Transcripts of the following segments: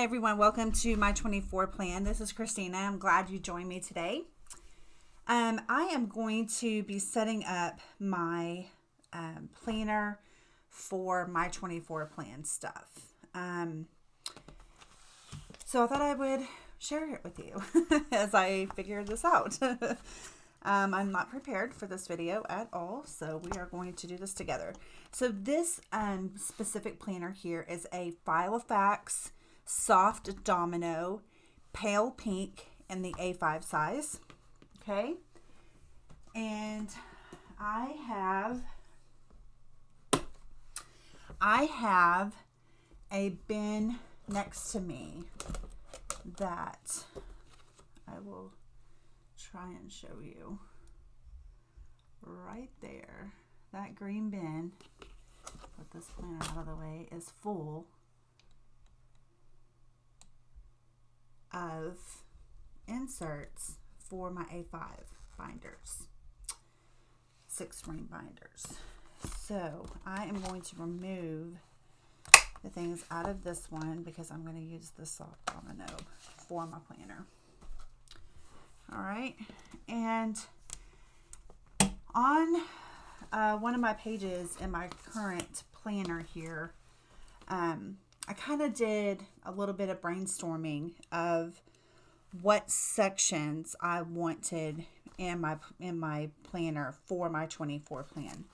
Hi everyone, welcome to my 24 plan. This is Christina. I'm glad you joined me today. I am going to be setting up my planner for my 24 plan stuff. So I thought I would share it with you as I figure this out. I'm not prepared for this video at all, so we are going to do this together. So this specific planner here is a Filofax soft domino, pale pink in the A5 size. Okay, and I have a bin next to me that I will try and show you right there. That green bin, put this planner out of the way, is full of inserts for my A5 binders, 6-ring binders. So I am going to remove the things out of this one because I'm going to use the soft domino for my planner. All right, and on one of my pages in my current planner here, I kind of did a little bit of brainstorming of what sections I wanted in my planner for my 24 plan.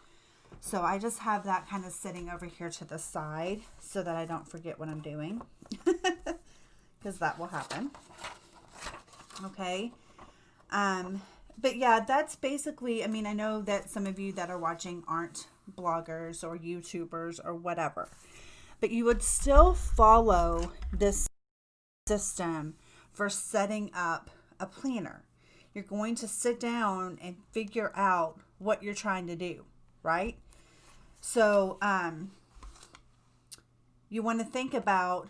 So I just have that kind of sitting over here to the side so that I don't forget what I'm doing, because that will happen. Okay. But yeah, that's basically, I mean, I know that some of you that are watching aren't bloggers or YouTubers or whatever, but you would still follow this system for setting up a planner. You're going to sit down and figure out what you're trying to do, right? So you want to think about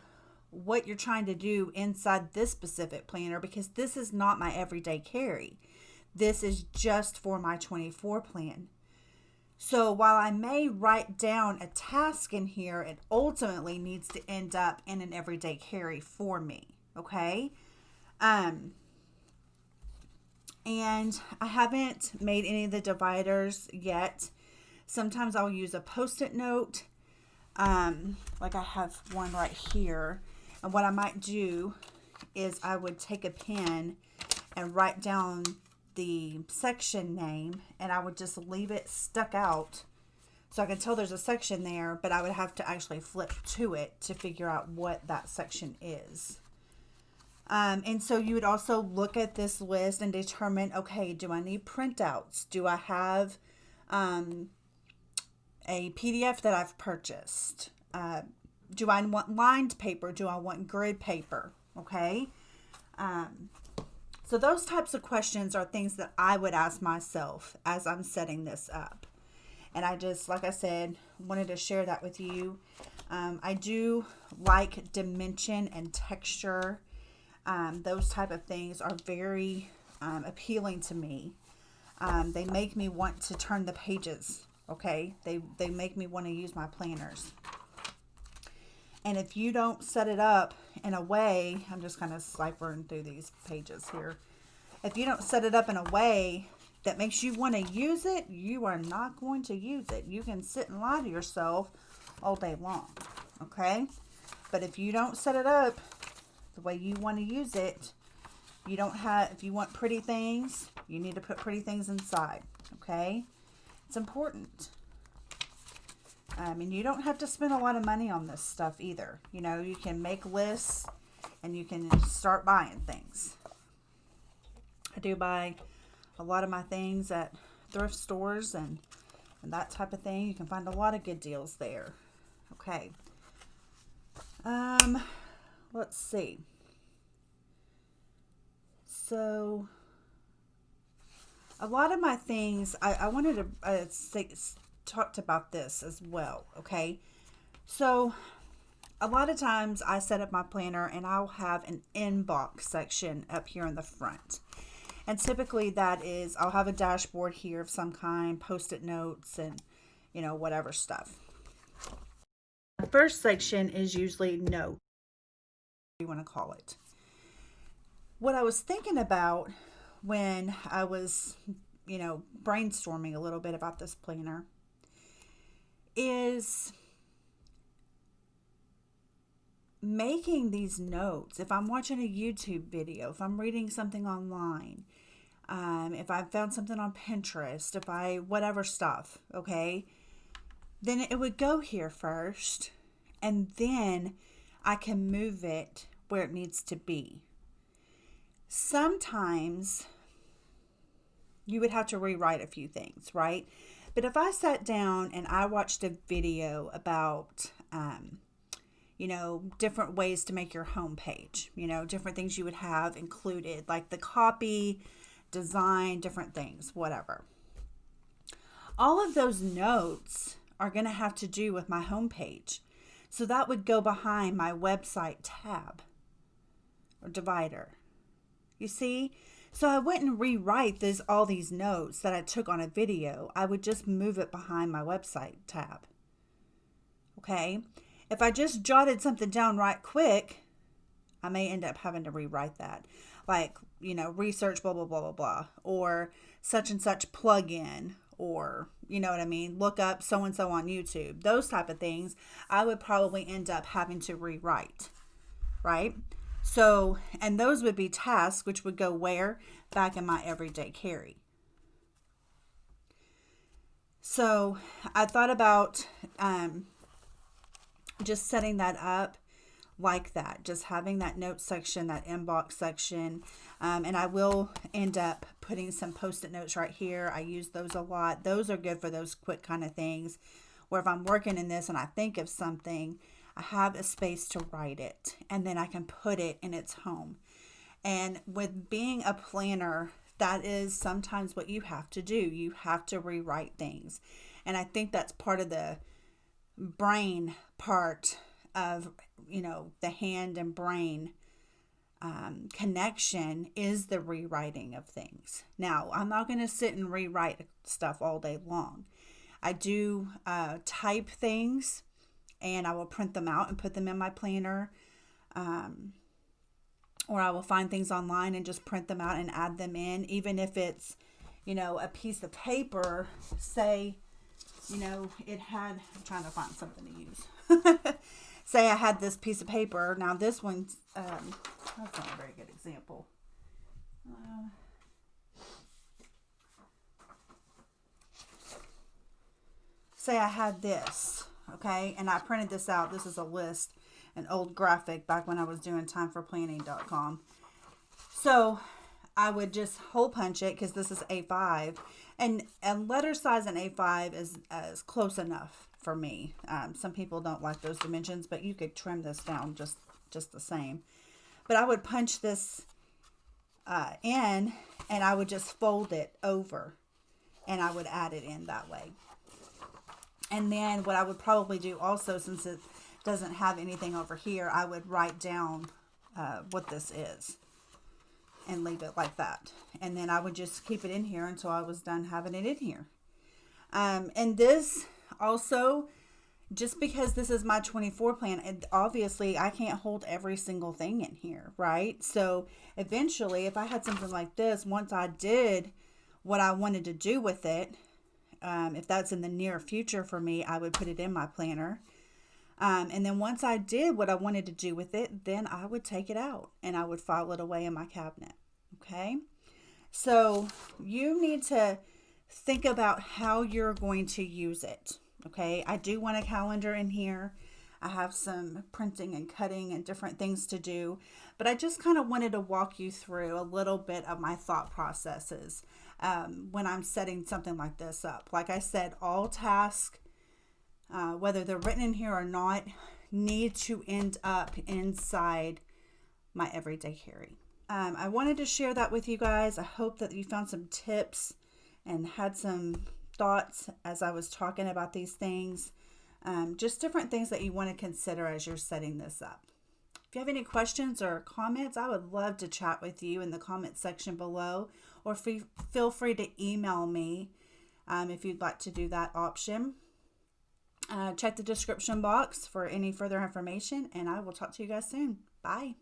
what you're trying to do inside this specific planner, because this is not my everyday carry. This is just for my 24 plan. So while I may write down a task in here, it ultimately needs to end up in an everyday carry for me. Okay. And I haven't made any of the dividers yet. Sometimes I'll use a post-it note. Like I have one right here. And what I might do is I would take a pen and write down the section name, and I would just leave it stuck out so I can tell there's a section there, but I would have to actually flip to it to figure out what that section is. And so you would also look at this list and determine, okay, do I need printouts? Do I have a PDF that I've purchased? Do I want lined paper? Do I want grid paper? Okay. So those types of questions are things that I would ask myself as I'm setting this up. And I just, like I said, wanted to share that with you. I do like dimension and texture. Those type of things are very appealing to me. They make me want to turn the pages. Okay. They make me want to use my planners. And if you don't set it up in a way, I'm just kind of ciphering through these pages here. If you don't set it up in a way that makes you want to use it, you are not going to use it. You can sit and lie to yourself all day long. Okay. But if you don't set it up the way you want to use it, you don't have, if you want pretty things, you need to put pretty things inside. Okay. It's important. And you don't have to spend a lot of money on this stuff either. You know, you can make lists and you can start buying things. I do buy a lot of my things at thrift stores and that type of thing. You can find a lot of good deals there. Okay. Let's see. So a lot of my things, I wanted to talked about this as well. Okay, so a lot of times I set up my planner and I'll have an inbox section up here in the front, and typically that is, I'll have a dashboard here of some kind, post-it notes, and you know, whatever stuff. The first section is usually notes. you want to call it. What I was thinking about when I was, brainstorming a little bit about this planner is making these notes. If I'm watching a YouTube video, if I'm reading something online, if I found something on Pinterest, if I whatever stuff, okay, then it would go here first, and then I can move it where it needs to be. Sometimes you would have to rewrite a few things, right? But if I sat down and I watched a video about, different ways to make your home page, different things you would have included, like the copy, design, different things, whatever. All of those notes are going to have to do with my home page. So that would go behind my website tab or divider. You see? So I wouldn't rewrite all these notes that I took on a video. I would just move it behind my website tab. Okay? If I just jotted something down right quick, I may end up having to rewrite that. Like, research blah, blah, blah, blah, blah. Or such and such plugin. Or, you know what I mean? Look up so-and-so on YouTube. Those type of things, I would probably end up having to rewrite. Right? So, and those would be tasks which would go where? Back in my everyday carry. So, I thought about just setting that up like that. Just having that note section, that inbox section. And I will end up putting some post-it notes right here. I use those a lot. Those are good for those quick kind of things. Where if I'm working in this and I think of something, I have a space to write it, and then I can put it in its home. And with being a planner, that is sometimes what you have to do. You have to rewrite things. And I think that's part of the brain part of, the hand and brain connection is the rewriting of things. Now, I'm not going to sit and rewrite stuff all day long. I do type things, and I will print them out and put them in my planner. Or I will find things online and just print them out and add them in. Even if it's, a piece of paper, say, it had, I'm trying to find something to use. Say I had this piece of paper. Now this one's, that's not a very good example. Say I had this. Okay, and I printed this out. This is a list, an old graphic back when I was doing timeforplanning.com. So I would just hole punch it because this is A5, and letter size in A5 is close enough for me. Some people don't like those dimensions, but you could trim this down just the same. But I would punch this in, and I would just fold it over, and I would add it in that way. And then what I would probably do also, since it doesn't have anything over here, I would write down what this is and leave it like that. And then I would just keep it in here until I was done having it in here. And this also, just because this is my 24 plan, and obviously I can't hold every single thing in here, right? So eventually, if I had something like this, once I did what I wanted to do with it, if that's in the near future for me, I would put it in my planner. And then once I did what I wanted to do with it, then I would take it out and I would file it away in my cabinet. Okay. So you need to think about how you're going to use it. Okay. I do want a calendar in here. I have some printing and cutting and different things to do, but I just kind of wanted to walk you through a little bit of my thought processes when I'm setting something like this up. Like I said, all tasks, whether they're written in here or not, need to end up inside my everyday carry. I wanted to share that with you guys. I hope that you found some tips and had some thoughts as I was talking about these things. Just different things that you want to consider as you're setting this up. If you have any questions or comments, I would love to chat with you in the comment section below, or feel free to email me if you'd like to do that option. Check the description box for any further information, and I will talk to you guys soon. Bye.